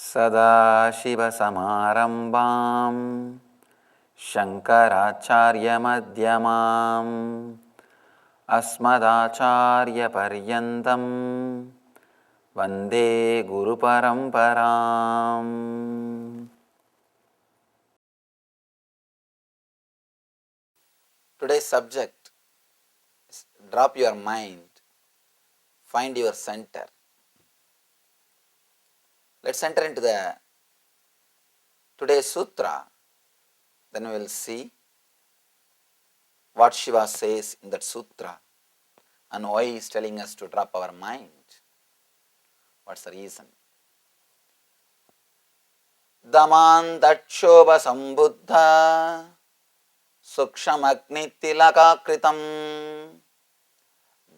सदाशिवसमारम्भां शङ्कराचार्यमध्यमाम् अस्मदाचार्यपर्यन्तं वन्दे गुरुपरम्पराम्. Today's subject is drop your mind, find your center. Let's enter into the today's sutra, then we will see what Shiva says in that sutra and why he is telling us to drop our mind. What's the reason? Damantatshobha sambuddha sukshamagnitilakakritam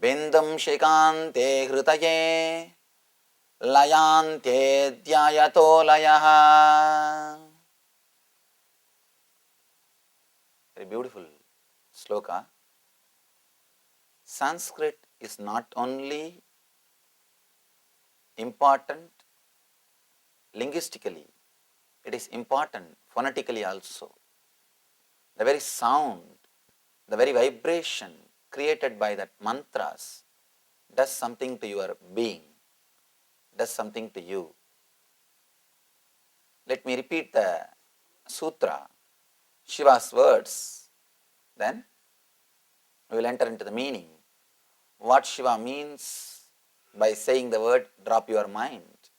bindum shikante hritaye layante dhyayato layaha. Very beautiful sloka. Sanskrit is not only important linguistically, it is important phonetically also. The very sound, the very vibration created by that mantras does something to your being, does something to you. Let me repeat the sutra, Shiva's words, then we will enter into the meaning. What Shiva means by saying the word drop your mind.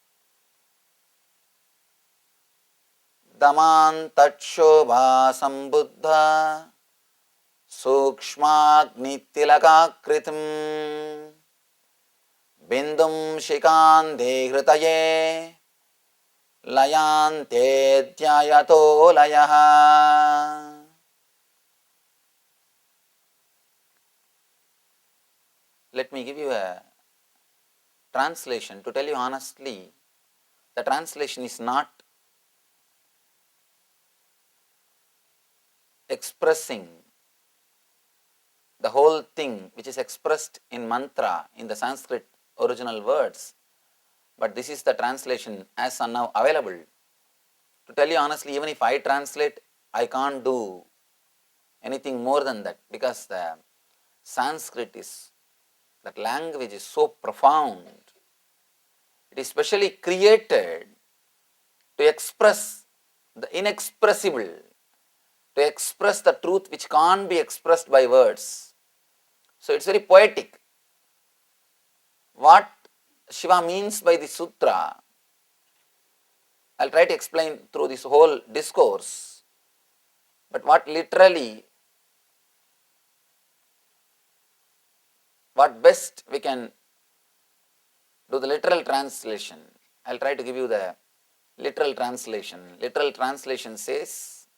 Damantatshobha sambuddha sukshmagnitilakakritim bindum shikande hritaye layante dhyayato layaha. Let me give you a translation. To tell you honestly, the translation is not expressing the whole thing which is expressed in mantra in the Sanskrit original words, but this is the translation as of now available. To tell you honestly, even if I translate, I can't do anything more than that, because the Sanskrit is, that language is so profound. It is specially created to express the inexpressible, to express the truth which can't be expressed by words. So it's very poetic. What Shiva means by the sutra, I'll try to explain through this whole discourse. But what best we can do the literal translation. I'll try to give you the literal translation. Literal translation says,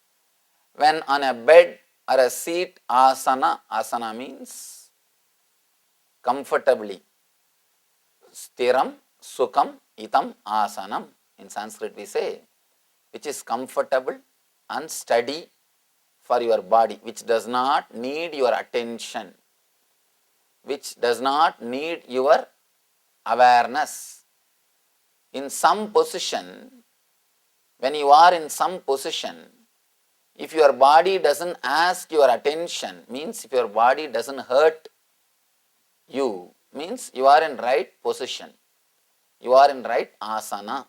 when on a bed or a seat, asana means comfortably. Stiram, sukham, itam, asanam. In Sanskrit we say, which is comfortable and steady for your body, which does not need your attention, which does not need your awareness. In some position, when you are in some position, if your body doesn't ask your attention, means if your body doesn't hurt you, means you are in right position, you are in right asana.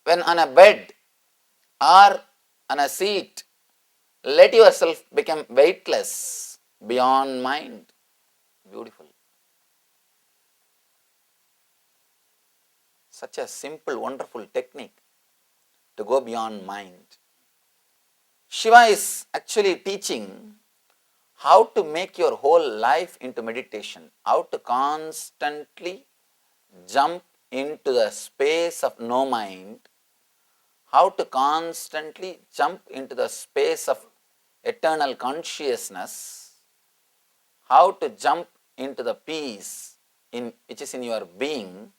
When on a bed or on a seat, let yourself become weightless, beyond mind. Beautiful. Such a simple, wonderful technique to go beyond mind. Shiva is actually teaching how to make your whole life into meditation, how to constantly jump into the space of no mind, how to constantly jump into the space of eternal consciousness, how to jump into the peace which is in your being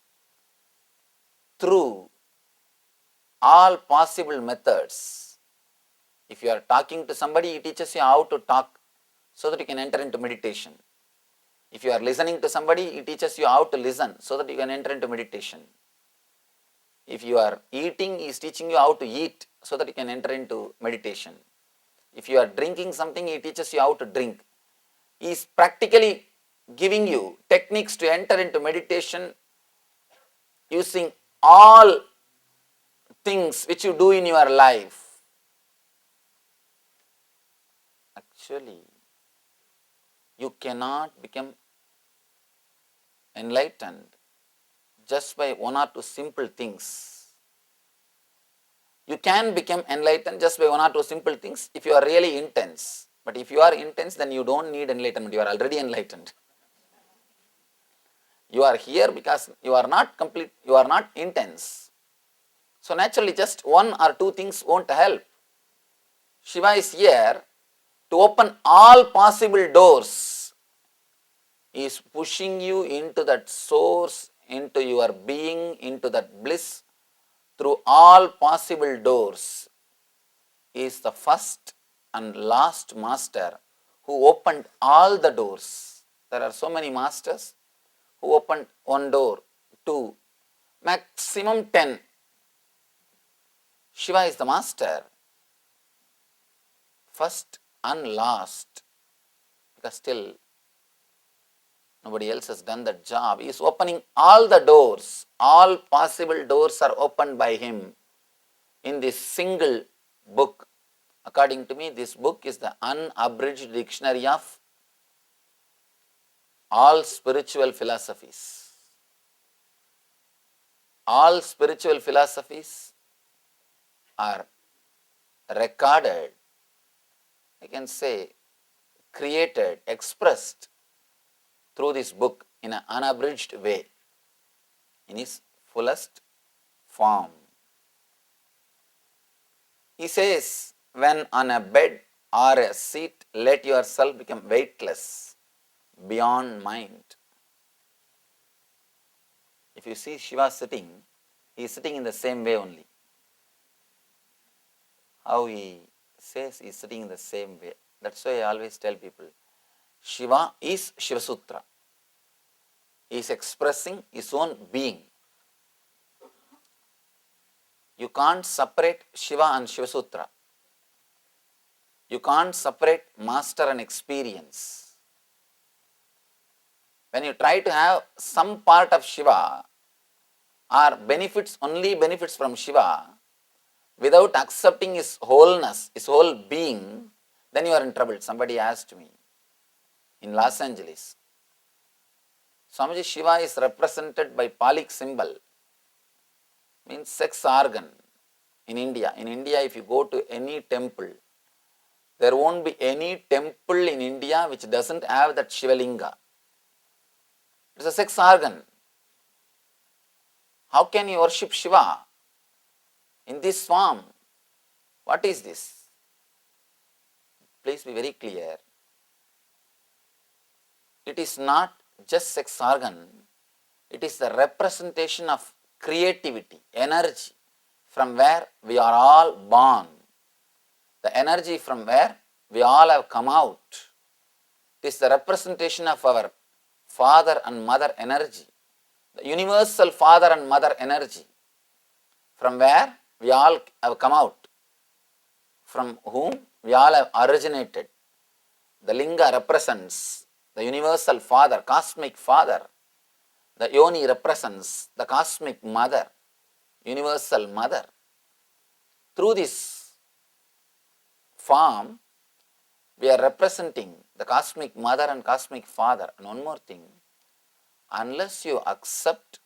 through all possible methods. If you are talking to somebody, he teaches you how to talk so that you can enter into meditation. If you are listening to somebody, he teaches you how to listen so that you can enter into meditation. If you are eating, he is teaching you how to eat so that you can enter into meditation. If you are drinking something, he teaches you how to drink. He is practically giving you techniques to enter into meditation using all things which you do in your life. Actually, you cannot become enlightened just by one or two simple things. You can become enlightened just by one or two simple things if you are really intense. But if you are intense, then you don't need enlightenment. You are already enlightened. You are here because you are not complete, you are not intense. So naturally, just one or two things won't help. Shiva is here to open all possible doors. He is pushing you into that source, into your being, into that bliss through all possible doors. He is the first and last master who opened all the doors. There are so many masters who opened one door, two, maximum 10. Shiva is the master, first and last, because still nobody else has done that job. He is opening all the doors. All possible doors are opened by him in this single book. According to me, this book is the unabridged dictionary of all spiritual philosophies. All spiritual philosophies are recorded, I can say, created, expressed through this book in an unabridged way, in its fullest form. He says, when on a bed or a seat, let yourself become weightless, beyond mind. If you see Shiva sitting, he is sitting in the same way only. How he says he is sitting in the same way. That's why I always tell people, Shiva is Shiva Sutra. He is expressing his own being. You can't separate Shiva and Shiva Sutra. You can't separate master and experience. When you try to have some part of Shiva or benefits, only benefits from Shiva, without accepting his wholeness, his whole being, then you are in trouble. Somebody asked me in Los Angeles, Swamiji, Shiva is represented by phallic symbol, means sex organ in India. In India, if you go to any temple, there won't be any temple in India which doesn't have that Shivalinga. It's a sex organ. How can you worship Shiva in this form? What is this? Please be very clear. It is not just sex organ. It is the representation of creativity, energy, from where we are all born. The energy from where we all have come out. It is the representation of our father and mother energy, the universal father and mother energy, from where we all have come out, from whom we all have originated. The linga represents the universal father, cosmic father. The yoni represents the cosmic mother, universal mother. Through this form, we are representing the cosmic mother and cosmic father. And one more thing, unless you accept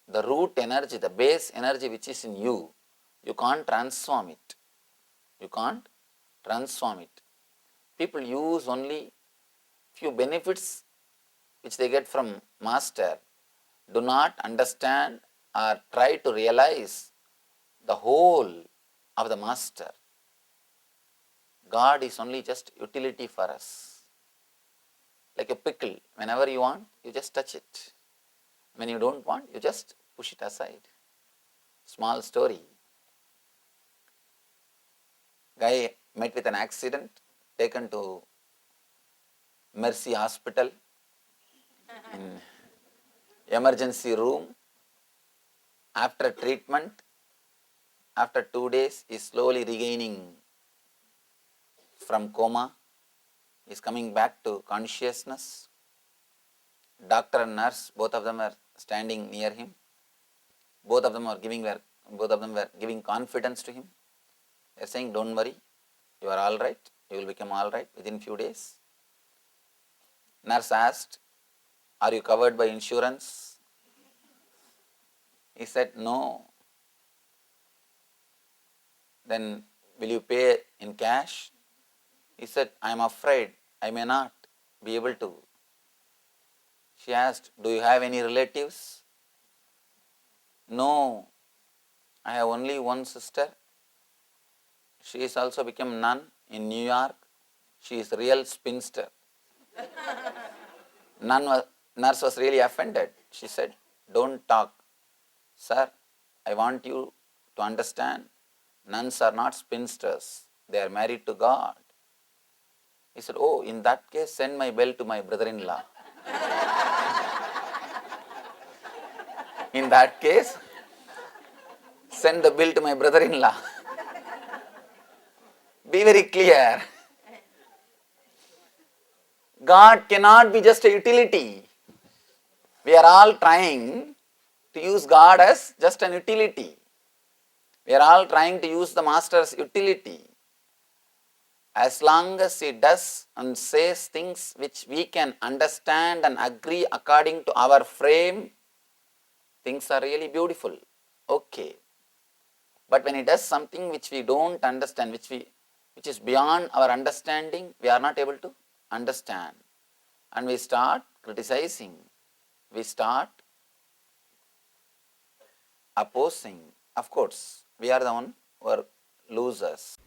the root energy, the base energy which is in you, you can't transform it. You can't transform it. People use only few benefits which they get from master, do not understand or try to realize the whole of the master. God is only just utility for us. Like a pickle, whenever you want, you just touch it. When you don't want, you just push it aside. Small story. Guy met with an accident, taken to Mercy Hospital in emergency room, After treatment, after 2 days, he is slowly regaining from coma, he is coming back to consciousness. Doctor and nurse, both of them were standing near him. Both of them were giving confidence to him. They are saying, don't worry, you are all right, you will become all right within few days. Nurse asked, are you covered by insurance? He said, no. Then will you pay in cash? He said, I am afraid I may not be able to. She asked, do you have any relatives? No, I have only one sister. She is also become nun in New York. She is real spinster. Nurse was really offended. She said, don't talk. Sir, I want you to understand, nuns are not spinsters. They are married to God. He said, oh, in that case, send my bill to my brother-in-law. In that case, send the bill to my brother-in-law. Be very clear. God cannot be just a utility. We are all trying to use God as just an utility. We are all trying to use the Master's utility. As long as he does and says things which we can understand and agree according to our frame, things are really beautiful. Okay. But when he does something which we don't understand, which is beyond our understanding, we are not able to understand. And we start criticizing. We start opposing. Of course, we are the one who are losers.